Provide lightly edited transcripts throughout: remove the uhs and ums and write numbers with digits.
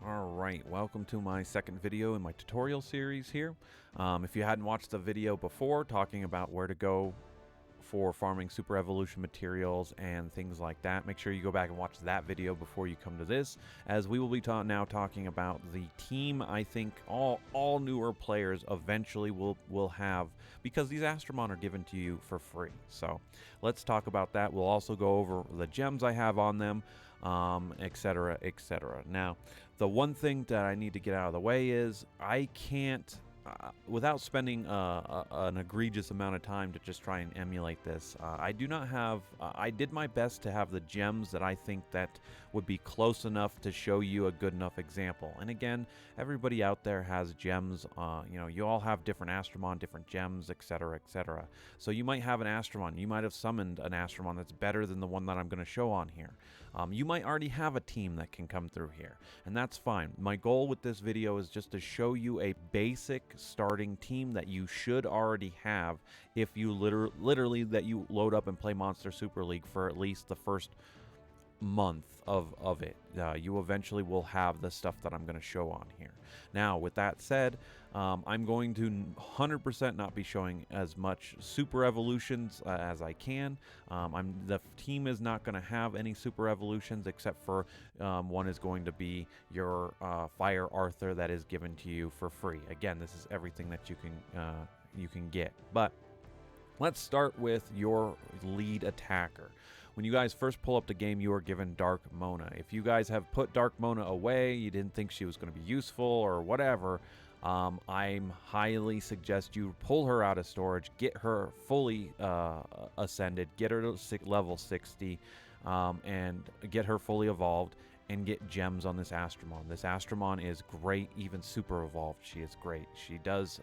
Alright, welcome to my second video in my tutorial series here. If you hadn't watched the video before talking about where to go for farming super evolution materials and things like that, make sure you go back and watch that video before you come to this, as we will be now talking about the team I think all newer players eventually will have, because these Astromon are given to you for free. So let's talk about that. We'll also go over the gems I have on them, etc, etc. Now, the one thing that I need to get out of the way is I can't without spending an egregious amount of time to just try and emulate this. I do not have, I did my best to have the gems that I think that would be close enough to show you a good enough example. And again, everybody out there has gems, you know, you all have different Astromon, different gems, etc, etc. So you might have an Astromon, you might have summoned an Astromon that's better than the one that I'm going to show on here. You might already have a team that can come through here, and that's fine. My goal with this video is just to show you a basic starting team that you should already have if you literally that you load up and play Monster Super League for at least the first month of it. You eventually will have the stuff that I'm going to show on here. Now, with that said, I'm going to 100% not be showing as much super evolutions as I can. The team is not going to have any super evolutions, except for one is going to be your Fire Arthur that is given to you for free. Again, this is everything that you can get. But let's start with your lead attacker. When you guys first pull up the game, you are given Dark Mona. If you guys have put Dark Mona away, you didn't think she was going to be useful or whatever, I'm highly suggest you pull her out of storage, get her fully ascended, get her to level 60, and get her fully evolved, and get gems on this Astromon. This Astromon is great, even super evolved. She is great. She does...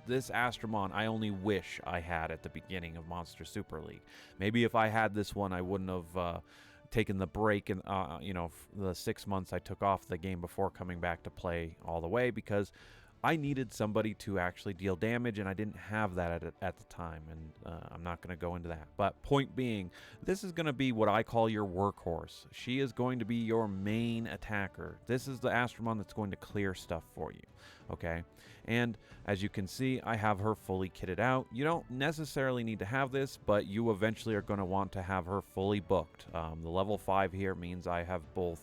this Astromon, I only wish I had at the beginning of Monster Super League. Maybe if I had this one, I wouldn't have taken the break and you know, the 6 months I took off the game before coming back to play all the way, because I needed somebody to actually deal damage, and I didn't have that at the time, and I'm not going to go into that. But point being, this is going to be what I call your workhorse. She is going to be your main attacker. This is the Astromon that's going to clear stuff for you, okay? And as you can see, I have her fully kitted out. You don't necessarily need to have this, but you eventually are going to want to have her fully booked. The level 5 here means I have both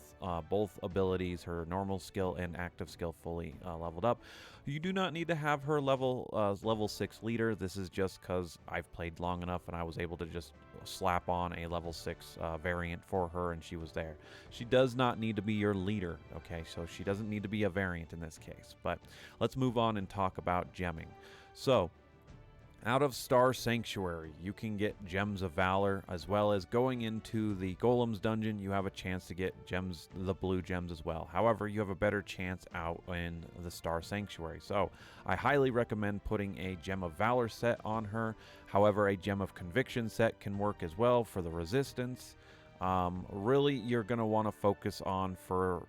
abilities, her normal skill and active skill, fully leveled up. You do not need to have her level 6 leader. This is just because I've played long enough and I was able to just slap on a level 6 variant for her, and she was there. She does not need to be your leader, okay? So she doesn't need to be a variant in this case. But let's move on and talk about gemming. So, out of Star Sanctuary, you can get Gems of Valor, as well as going into the Golems dungeon, you have a chance to get gems, the blue gems as well. However, you have a better chance out in the Star Sanctuary. So, I highly recommend putting a Gem of Valor set on her. However, a Gem of Conviction set can work as well for the resistance. Really, you're going to want to focus on, for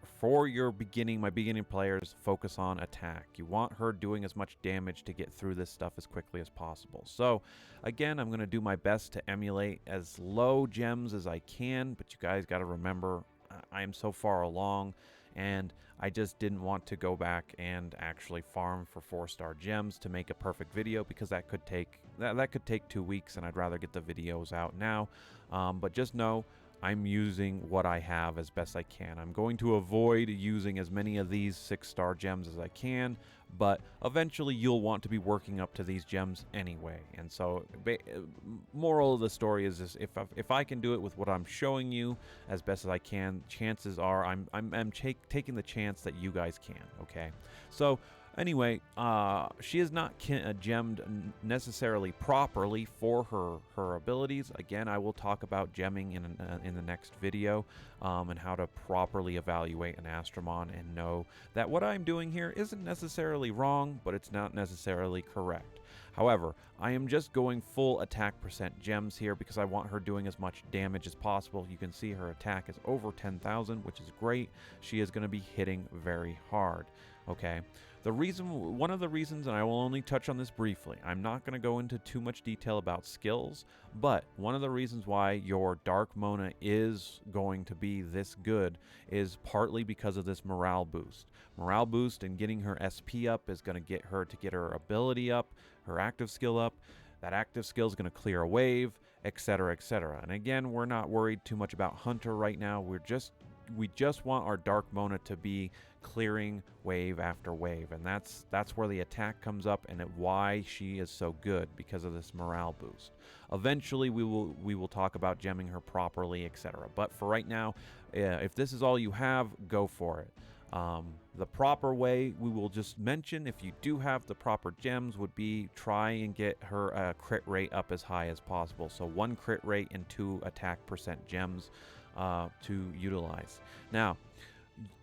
your my beginning players, focus on attack. You want her doing as much damage to get through this stuff as quickly as possible. So, again, I'm going to do my best to emulate as low gems as I can, but you guys got to remember, I am so far along, and I just didn't want to go back and actually farm for 4-star gems to make a perfect video, because that could take 2 weeks, and I'd rather get the videos out now. But just know, I'm using what I have as best I can. I'm going to avoid using as many of these 6-star gems as I can, but eventually you'll want to be working up to these gems anyway. And so, moral of the story is this: if I can do it with what I'm showing you as best as I can, chances are I'm taking the chance that you guys can. Okay, so. Anyway, she is not gemmed necessarily properly for her abilities. Again, I will talk about gemming in the next video, and how to properly evaluate an Astromon and know that what I'm doing here isn't necessarily wrong, but it's not necessarily correct. However, I am just going full attack percent gems here because I want her doing as much damage as possible. You can see her attack is over 10,000, which is great. She is going to be hitting very hard. Okay. One of the reasons, and I will only touch on this briefly, I'm not going to go into too much detail about skills, but one of the reasons why your Dark Mona is going to be this good is partly because of this morale boost. Morale boost and getting her SP up is going to get her ability up, her active skill up. That active skill is going to clear a wave, etc., etc. And again, we're not worried too much about Hunter right now. We just want our Dark Mona to be clearing wave after wave, and that's where the attack comes up, and why she is so good, because of this morale boost. Eventually we will talk about gemming her properly, etc. But for right now, if this is all you have, go for it. The proper way we will just mention, if you do have the proper gems, would be try and get her crit rate up as high as possible. So 1 crit rate and 2 attack percent gems to utilize. Now,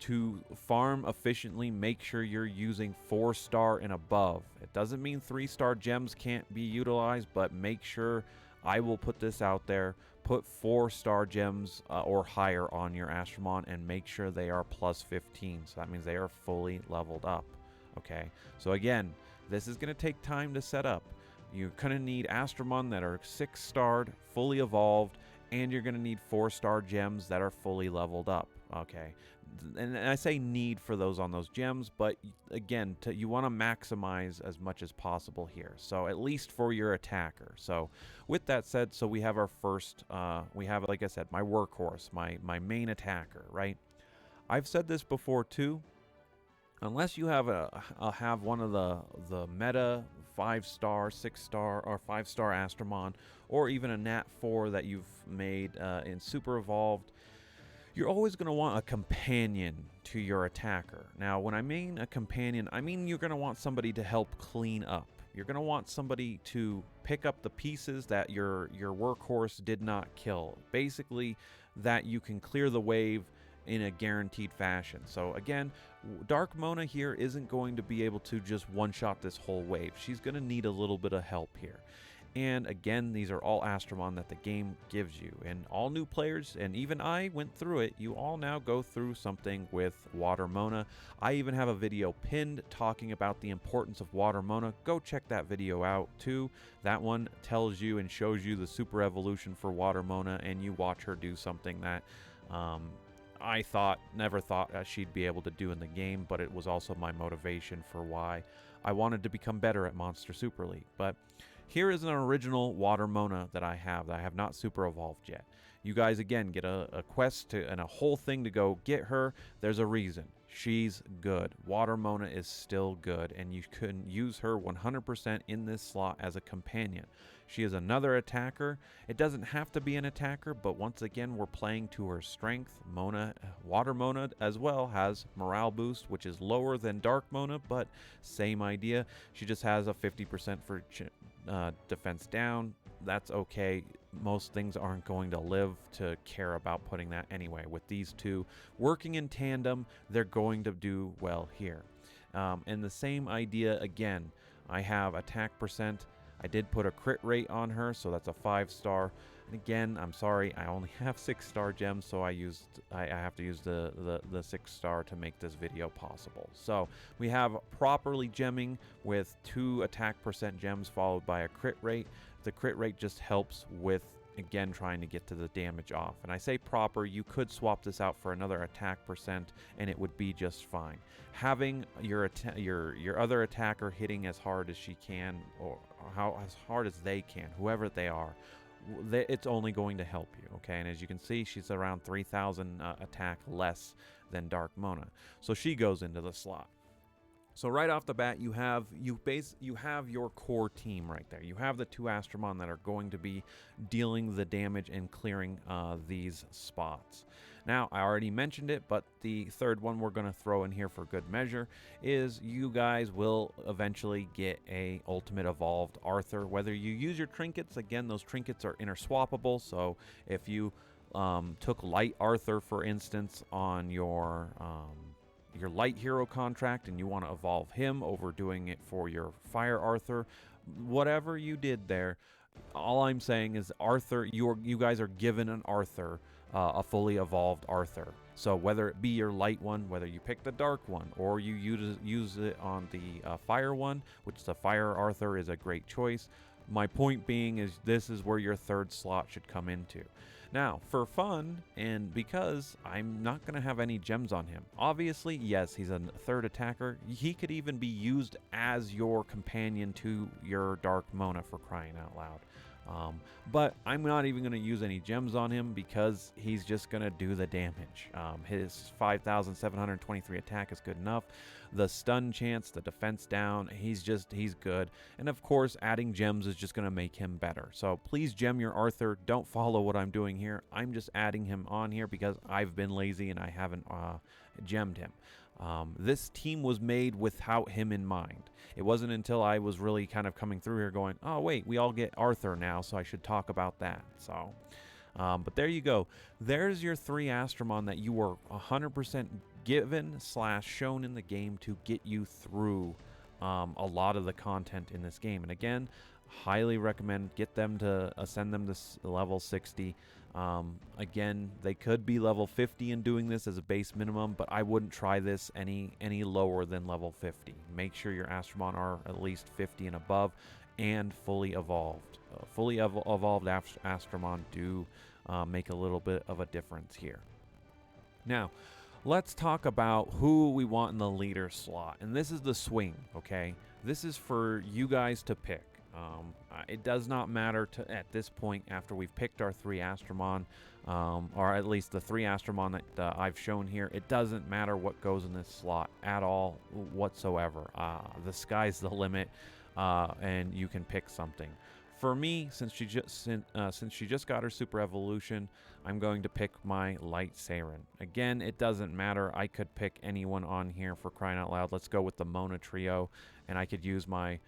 to farm efficiently, make sure you're using 4-star and above. It doesn't mean 3-star gems can't be utilized, but make sure, I will put this out there, put 4-star gems or higher on your Astromon, and make sure they are plus 15. So that means they are fully leveled up. Okay, so again, this is going to take time to set up. You're going to need Astromon that are 6-starred, fully evolved, and you're going to need 4-star gems that are fully leveled up. Okay, and I say need for those on those gems, but again, you want to maximize as much as possible here. So at least for your attacker. So with that said, so we have our first, we have, like I said, my workhorse, my main attacker, right? I've said this before too. Unless you have have one of the meta 5-star, 6-star, or 5-star Astromon, or even a Nat 4 that you've made in Super Evolved, you're always going to want a companion to your attacker. Now, when I mean a companion, I mean you're going to want somebody to help clean up. You're going to want somebody to pick up the pieces that your workhorse did not kill. Basically, that you can clear the wave in a guaranteed fashion. So again, Dark Mona here isn't going to be able to just one-shot this whole wave. She's going to need a little bit of help here. And again, these are all Astromon that the game gives you. And all new players, and even I went through it, you all now go through something with Water Mona. I even have a video pinned talking about the importance of Water Mona. Go check that video out too. That one tells you and shows you the super evolution for Water Mona, and you watch her do something that I never thought she'd be able to do in the game, but it was also my motivation for why I wanted to become better at Monster Super League. But here is an original Water Mona that I have not super evolved yet. You guys, again, get a quest and a whole thing to go get her. There's a reason. She's good. Water Mona is still good, and you can use her 100% in this slot as a companion. She is another attacker. It doesn't have to be an attacker, but once again, we're playing to her strength. Water Mona as well has morale boost, which is lower than Dark Mona, but same idea. She just has a 50% for defense down. That's okay. Most things aren't going to live to care about putting that anyway. With these two working in tandem, they're going to do well here. And the same idea again. I have attack percent. I did put a crit rate on her, so that's a 5-star. And again, I'm sorry, I only have 6-star gems, so I have to use the 6-star to make this video possible. So we have properly gemming with 2 attack percent gems followed by a crit rate. The crit rate just helps with, again, trying to get to the damage off. And I say proper, you could swap this out for another attack percent and it would be just fine. Having your other attacker hitting as hard as she can, or as hard as they can, whoever they are, it's only going to help you, okay? And as you can see, she's around 3,000 attack less than Dark Mona. So she goes into the slot. So right off the bat, you have your core team right there. You have the 2 Astromon that are going to be dealing the damage and clearing these spots. Now, I already mentioned it, but the third one we're going to throw in here for good measure is you guys will eventually get a Ultimate Evolved Arthur. Whether you use your trinkets, again, those trinkets are interswappable. So if you took Light Arthur, for instance, on your Light Hero contract and you want to evolve him over doing it for your Fire Arthur, whatever you did there, all I'm saying is Arthur, you guys are given an Arthur a fully evolved Arthur. So whether it be your light one, whether you pick the dark one, or you use it on the fire one, which the fire Arthur is a great choice. My point being is this is where your third slot should come into. Now, for fun, and because I'm not going to have any gems on him, obviously, yes, he's a third attacker. He could even be used as your companion to your Dark Mona, for crying out loud. But I'm not even going to use any gems on him because he's just going to do the damage. His 5,723 attack is good enough. The stun chance, the defense down, he's good. And of course, adding gems is just going to make him better. So please gem your Arthur. Don't follow what I'm doing here. I'm just adding him on here because I've been lazy and I haven't gemmed him. This team was made without him in mind. It wasn't until I was really kind of coming through here going, oh wait, we all get Arthur now, so I should talk about that. So, but there you go. There's your 3 Astromon that you were 100% given / shown in the game to get you through a lot of the content in this game. And again, highly recommend get them to ascend them to level 60. Again, they could be level 50 in doing this as a base minimum, but I wouldn't try this any lower than level 50. Make sure your Astromon are at least 50 and above and fully evolved. Evolved Astromon do make a little bit of a difference here. Now, let's talk about who we want in the leader slot. And this is the swing, okay? This is for you guys to pick. It does not matter at this point after we've picked our 3 Astromon, or at least the 3 Astromon that I've shown here. It doesn't matter what goes in this slot at all whatsoever. The sky's the limit, and you can pick something. For me, since she just got her Super Evolution, I'm going to pick my Light Saren. Again, it doesn't matter. I could pick anyone on here, for crying out loud. Let's go with the Mona Trio, and I could use my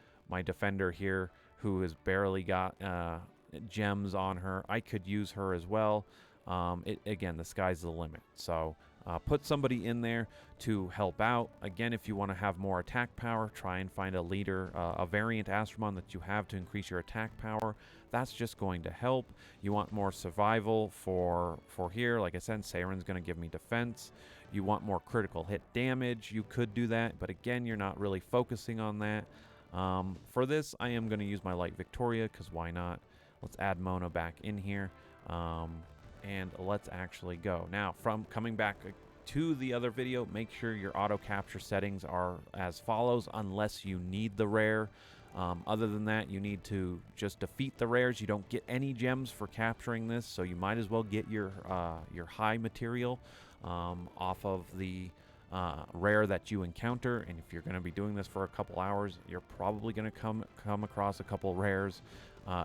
defender here, who has barely got gems on her. I could use her as well. Again, the sky's the limit. So put somebody in there to help out. Again, if you want to have more attack power, try and find a leader, a variant Astromon that you have to increase your attack power. That's just going to help. You want more survival for here. Like I said, Saren's going to give me defense. You want more critical hit damage. You could do that, but again, you're not really focusing on that. For this, I am going to use my Light Victoria, because why not? Let's add Mona back in here, and let's actually go. Now, from coming back to the other video, make sure your auto capture settings are as follows, unless you need the rare. Other than that, you need to just defeat the rares. You don't get any gems for capturing this, so you might as well get your high material off of the rare that you encounter. And if you're going to be doing this for a couple hours, you're probably going to come across a couple rares,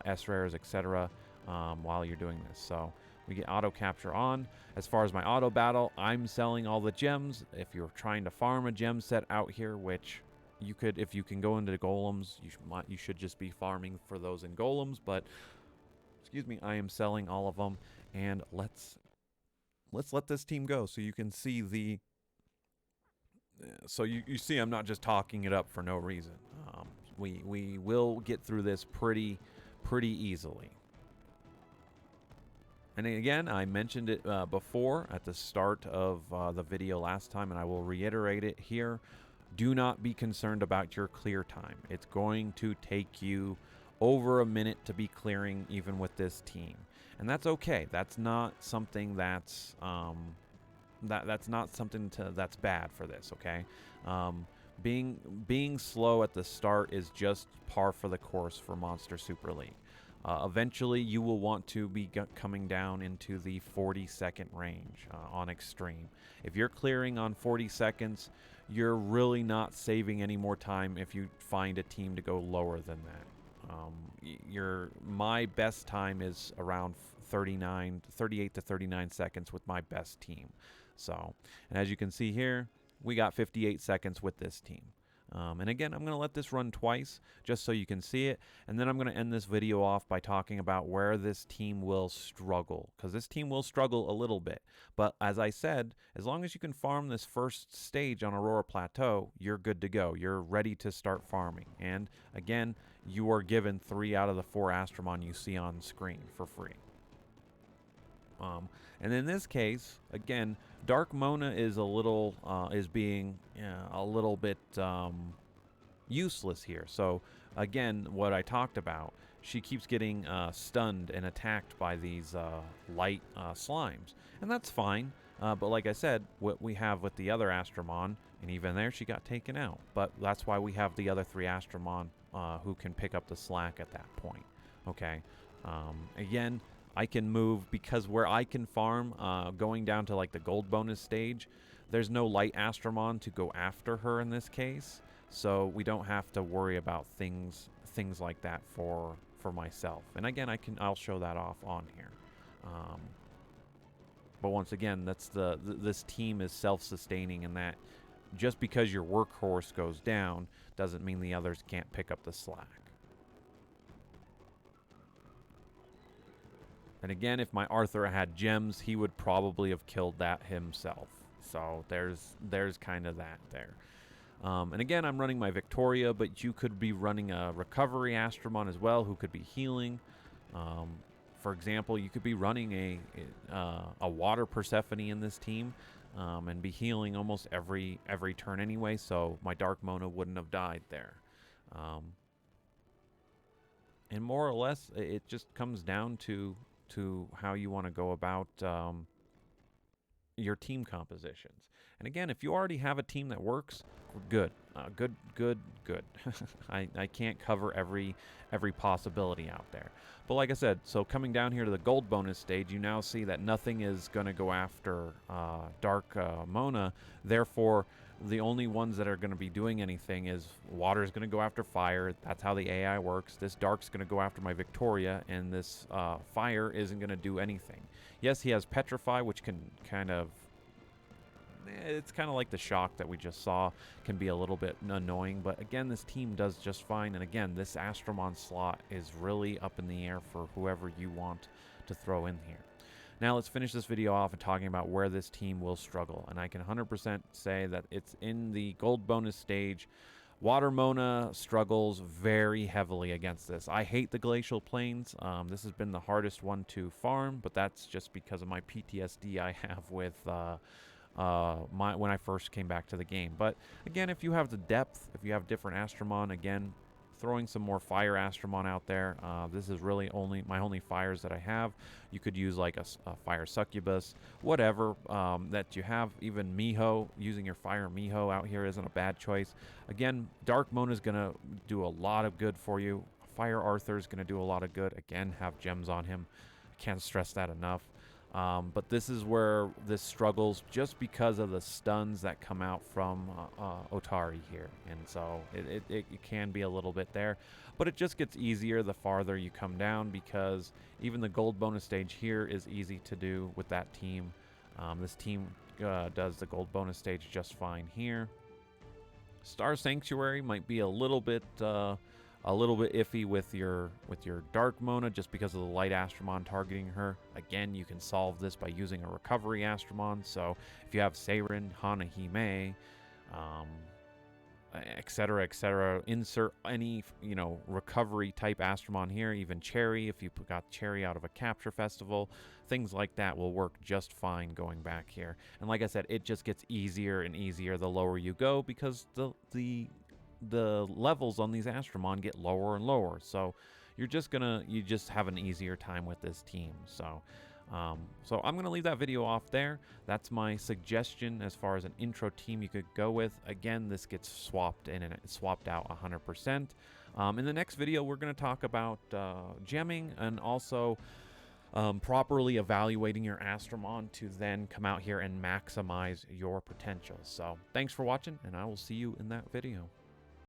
S rares, etc. While you're doing this. So we get auto capture on. As far as my auto battle, I'm selling all the gems. If you're trying to farm a gem set out here, which you could, if you can go into golems, you should just be farming for those in golems. But excuse me, I am selling all of them, and let's let this team go so you can see the. So you see, I'm not just talking it up for no reason. We will get through this pretty easily. And again, I mentioned it before at the start of the video last time, and I will reiterate it here. Do not be concerned about your clear time. It's going to take you over a minute to be clearing, even with this team, and that's okay. That's not something that's that's not something that's bad for this. Okay, being slow at the start is just par for the course for Monster Super League. Eventually, you will want to be coming down into the 40-second range on Extreme. If you're clearing on 40 seconds, you're really not saving any more time if you find a team to go lower than that. My best time is around 38 to 39 seconds with my best team. So, and as you can see here, we got 58 seconds with this team. And again, I'm going to let this run twice just so you can see it. And then I'm going to end this video off by talking about where this team will struggle. Because this team will struggle a little bit. But as I said, as long as you can farm this first stage on Aurora Plateau, you're good to go. You're ready to start farming. And again, you are given 3 out of the 4 Astromon you see on screen for free. And in this case, again, Dark Mona is a little is being a little bit useless here. So again, what I talked about, she keeps getting stunned and attacked by these light slimes, and that's fine. But like I said, what we have with the other Astromon, and even there she got taken out. But that's why we have the other 3 Astromon who can pick up the slack at that point. Okay. Again, I can move because where I can farm, going down to like the gold bonus stage, there's no light Astromon to go after her in this case, so we don't have to worry about things like that for myself. And again, I'll show that off on here. But once again, that's this team is self-sustaining, in that just because your workhorse goes down doesn't mean the others can't pick up the slack. And again, if my Arthur had gems, he would probably have killed that himself. So there's kind of that there. And again, I'm running my Victoria, but you could be running a recovery Astromon as well, who could be healing. For example, you could be running a water Persephone in this team, and be healing almost every turn anyway. So my Dark Mona wouldn't have died there. And more or less, it just comes down to how you want to go about your team compositions. And again, if you already have a team that works, good. Good. I can't cover every possibility out there. But like I said, so coming down here to the gold bonus stage, you now see that nothing is going to go after Dark Mona. Therefore, the only ones that are going to be doing anything is water is going to go after fire. That's how the AI works. This Dark's going to go after my Victoria, and this fire isn't going to do anything. Yes, he has Petrify, which can kind of... It's kind of like the shock that we just saw, can be a little bit annoying, but again, this team does just fine. And again, this Astromon slot is really up in the air for whoever you want to throw in here. Now let's finish this video off and talking about where this team will struggle. And I can 100% say that it's in the gold bonus stage. Water Mona struggles very heavily against this. I hate the Glacial Plains. This has been the hardest one to farm, but that's just because of my PTSD I have with... when I first came back to the game. But again, if you have the depth, if you have different Astromon, again, throwing some more fire Astromon out there. This is really my only fires that I have. You could use like a fire Succubus, whatever that you have. Even Miho, using your fire Miho out here isn't a bad choice. Again, Dark Mona is going to do a lot of good for you. Fire Arthur is going to do a lot of good. Again, have gems on him. Can't stress that enough. But this is where this struggles just because of the stuns that come out from Otari here. And so it can be a little bit there. But it just gets easier the farther you come down, because even the gold bonus stage here is easy to do with that team. This team does the gold bonus stage just fine here. Star Sanctuary might be a little bit iffy with your Dark Mona, just because of the light Astromon targeting her. Again, you can solve this by using a recovery Astromon. So if you have Seirin, Hanahime, etc., insert any recovery type Astromon here. Even Cherry, if you got Cherry out of a capture festival, things like that will work just fine going back here. And like I said, it just gets easier and easier the lower you go, because the levels on these Astromon get lower and lower, so you just have an easier time with this team. So I'm gonna leave that video off there. That's my suggestion as far as an intro team you could go with. Again, this gets swapped in and it's swapped out 100%. In the next video, we're gonna talk about gemming, and also properly evaluating your Astromon to then come out here and maximize your potential. So thanks for watching, and I will see you in that video.